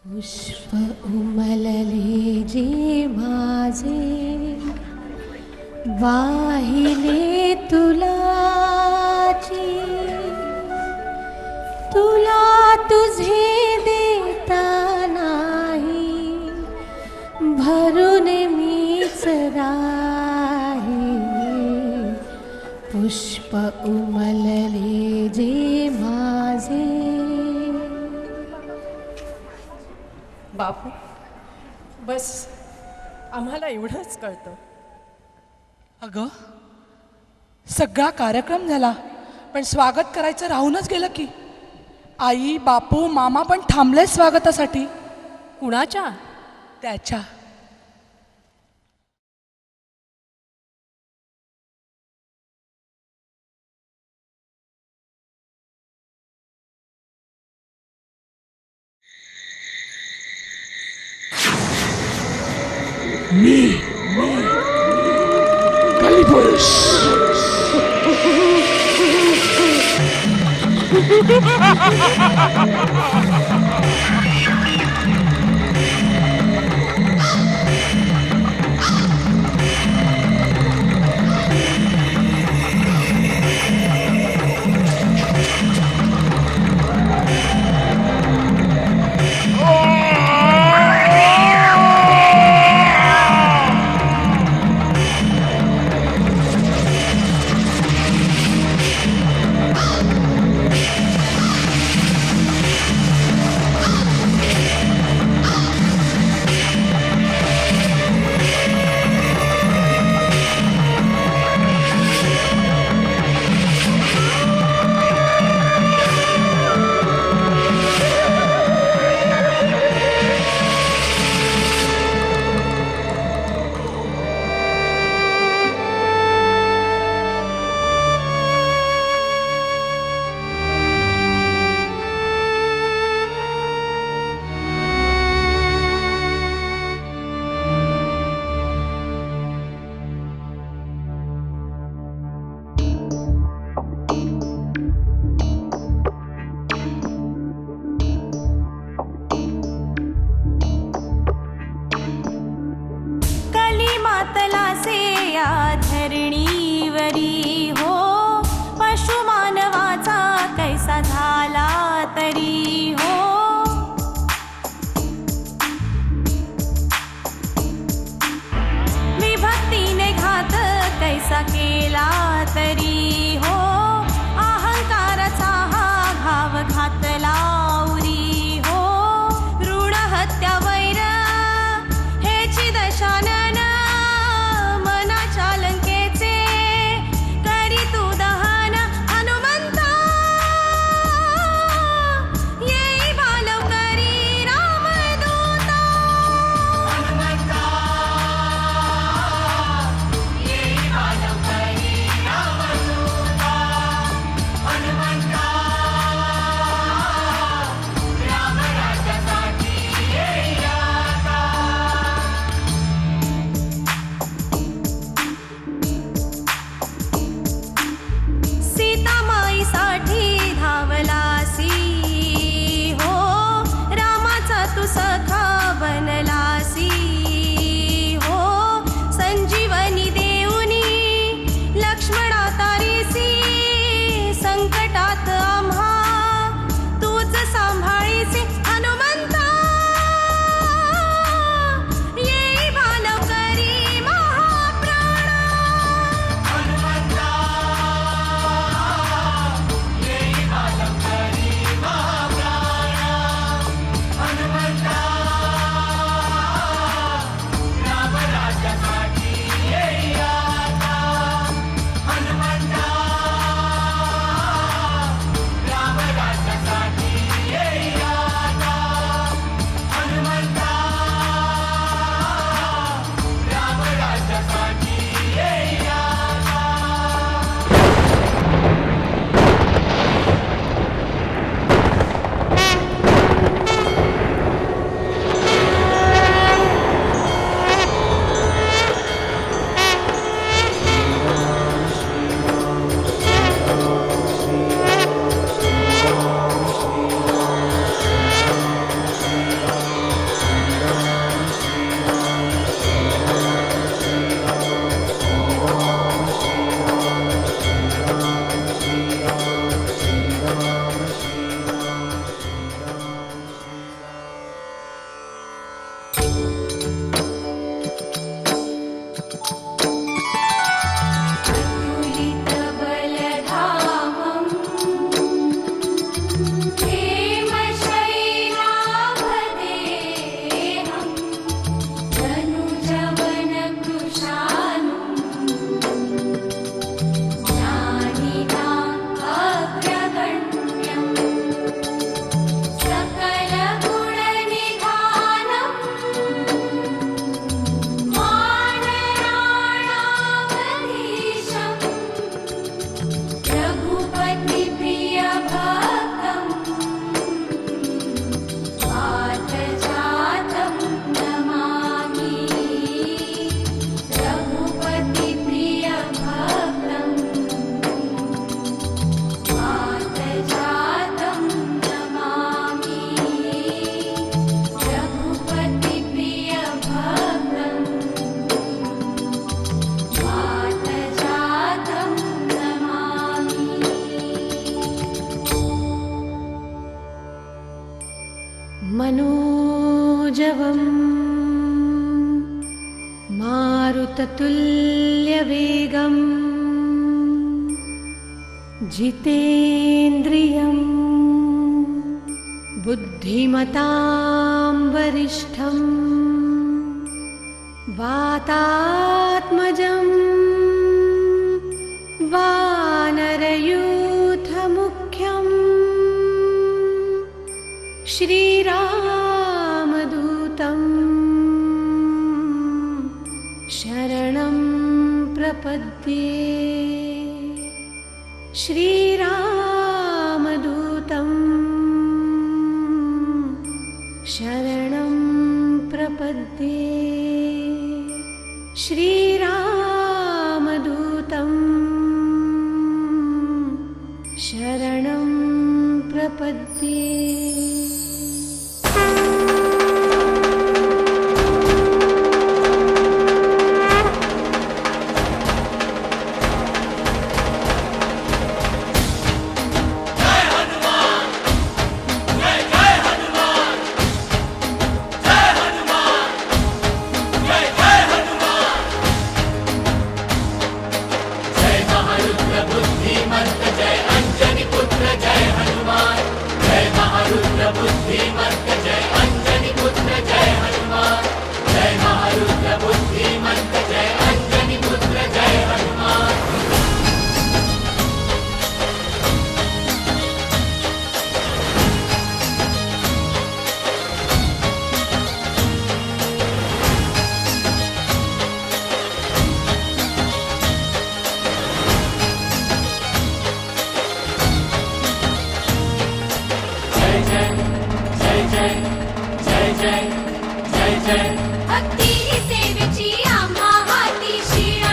पुष्प उमलले जे माझे वाहिले तुलाची, तुला तुझे देता नाही, भरून मीच राही. पुष्प उमलले जे माझे. बापू, बस आम्हाला एवढंच कळतं. अगं, सगळा कार्यक्रम झाला पण स्वागत करायचं राहूनच गेलं की. आई, बापू, मामा पण थांबले स्वागतासाठी. कुणाच्या? त्याच्या. मी कालीपुरुष. धरणीवरी हो, पशु मानवाचा कैसा झाला तरी हो. विभक्तीने घात कैसा केला तरी हो, अहंकाराचा हा घाव घातला उरी हो. ऋण हत्या वैर हेची दशानन, हनुमंता मनोजवम् मारुततुल्यवेगम् जितेन्द्रियं बुद्धिमतां वरिष्ठं वातात्मजं वानरयूथमुख्यं श्रीरामदूतं शरणं प्रपद्ये श्रीरामदूतं शरणं प्रपद्ये श्रीरामदूतं शरणं प्रपद्ये भक्ती सेवेची आम्हा हाती शिळा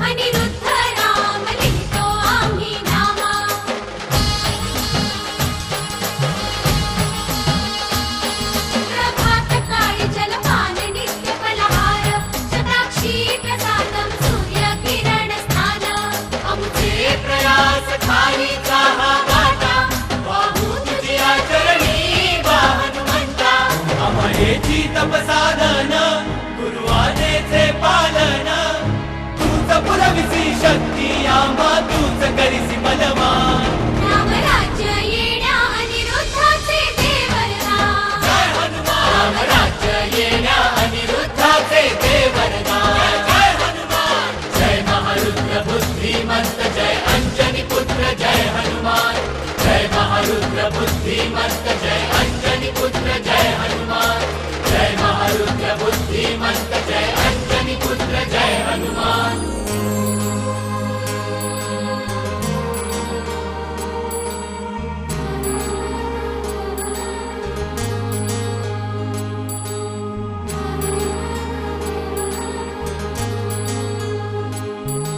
अनिरुद्ध राम लिहितो आम्ही नामा प्रभात काळी जलपान नित्य फलहार शताक्षी प्रसादम सूर्य किरण स्नान आमचे प्रयास खालीचा हा वाटा वाहू तुझ्या चरणी हनुमंता अमरेची तपसाधन गुरुवादेचे पालन तूच पुरविसी शक्ती आम्हा तूच करीसी बलवान रामराज्य येण्या अनिरुद्धाचे देवरदान जय हनुमान रामराज्य येण्या अनिरुद्धाचे देवरदान जय हनुमान जय महारुद्र बुद्धिमंत जय अंजनी पुत्र जय हनुमान जय महारुद्र बुद्धिमंत जय अंजनी पुत्र जय हनुमान जय महारुद्र बुद्धिमंत जय अंजनी पुत्र जय हनुमान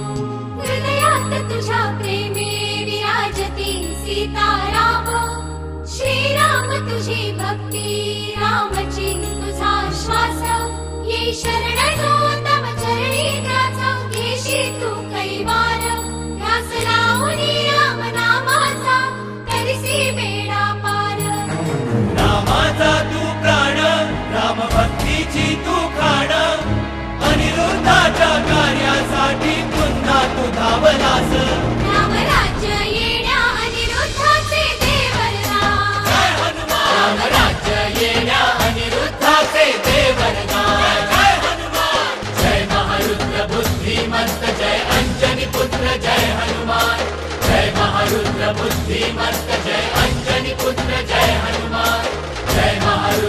हृदयात तुझ्या प्रेमे विराजती सीताराम श्रीराम तुझी भक्ती रामची तुझा श्वास ये शरण जो तव चरणी त्याचा घेशी तू कैवार ध्यास लावूनी राम नामाचा करिसी बेडा पार रामाचा तू प्राण राम भक्तीची तू खाण अनिरुद्धाच्या कार्यासाठी पुन्हा तू धावलास रामराज्य येण्या अनिरुद्धाचे देवरदान जय हनुमान रामराज्य येण्या अनिरुद्धाचे देवरदान जय हनुमान जय महारुद्र बुद्धिमंत जय अंजनी पुत्र जय हनुमान जय महारुद्र बुद्धिमंत जय अंजनी पुत्र जय हनुमान जय महारुद्र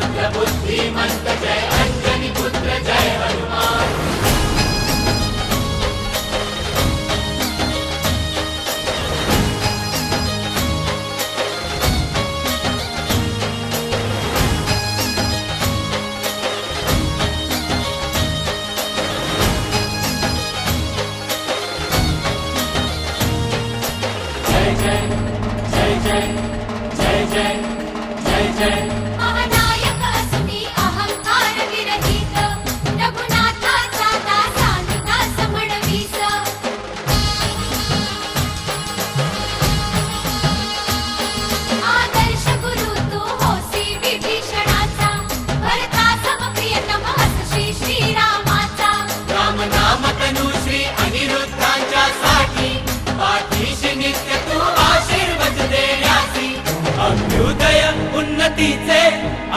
दंडीचे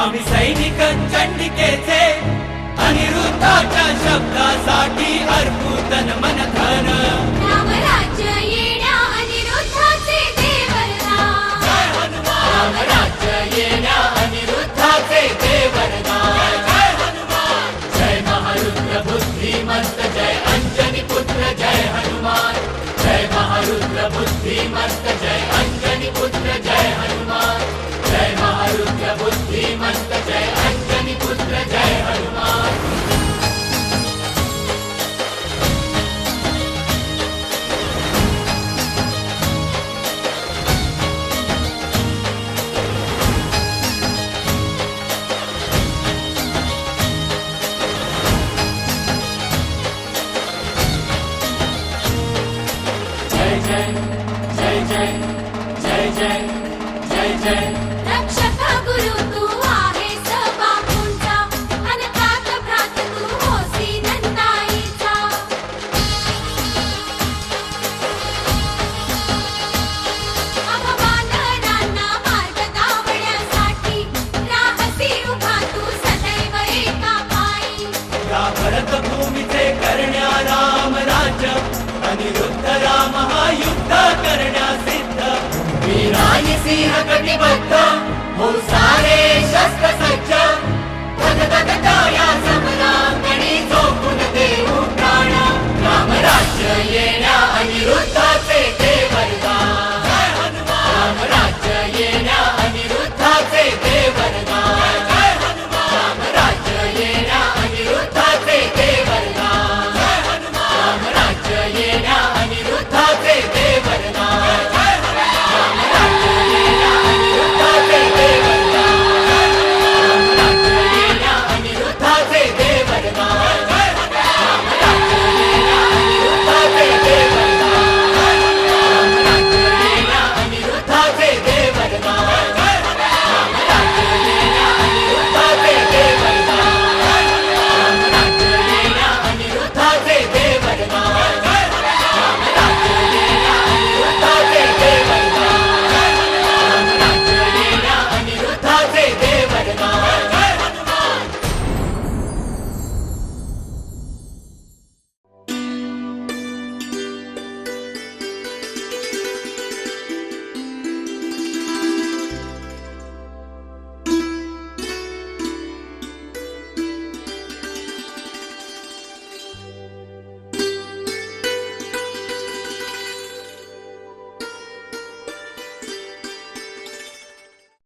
आम्ही सैनिक चंडिकेचे अनिरुद्धाच्या शब्दासाठी अर्पू तन मन धन रामराज्य येण्या अनिरुद्धाचे दे वरदान. जय हनुमान रामराज्य येण्या अनिरुद्धाचे दे वरदान. जय हनुमान जय महारुद्र बुद्धिमंत जय अंजनी पुत्र जय हनुमान जय महारुद्र बुद्धिमंत जय अंजनी पुत्र जय हनुमान जय महारुद्र बुद्धिमंत जय अंजनी पुत्र जय हनुमान. जय जय जय जय जय जय जय जय रक्षक गुरु तू आहेस बापूंचा अनकात भ्रात तू होसी नंदाईचा. अभवानरांना मार्ग दावण्यासाठी राहसी उभा तू सदैव एका पायी. या भरत भूमीचे करण्या राम राज्य अनिरुद्ध राम हा युद्ध करण्या सिद्ध वीरानी सिंह कटिबद्ध हो सारे शस्त्र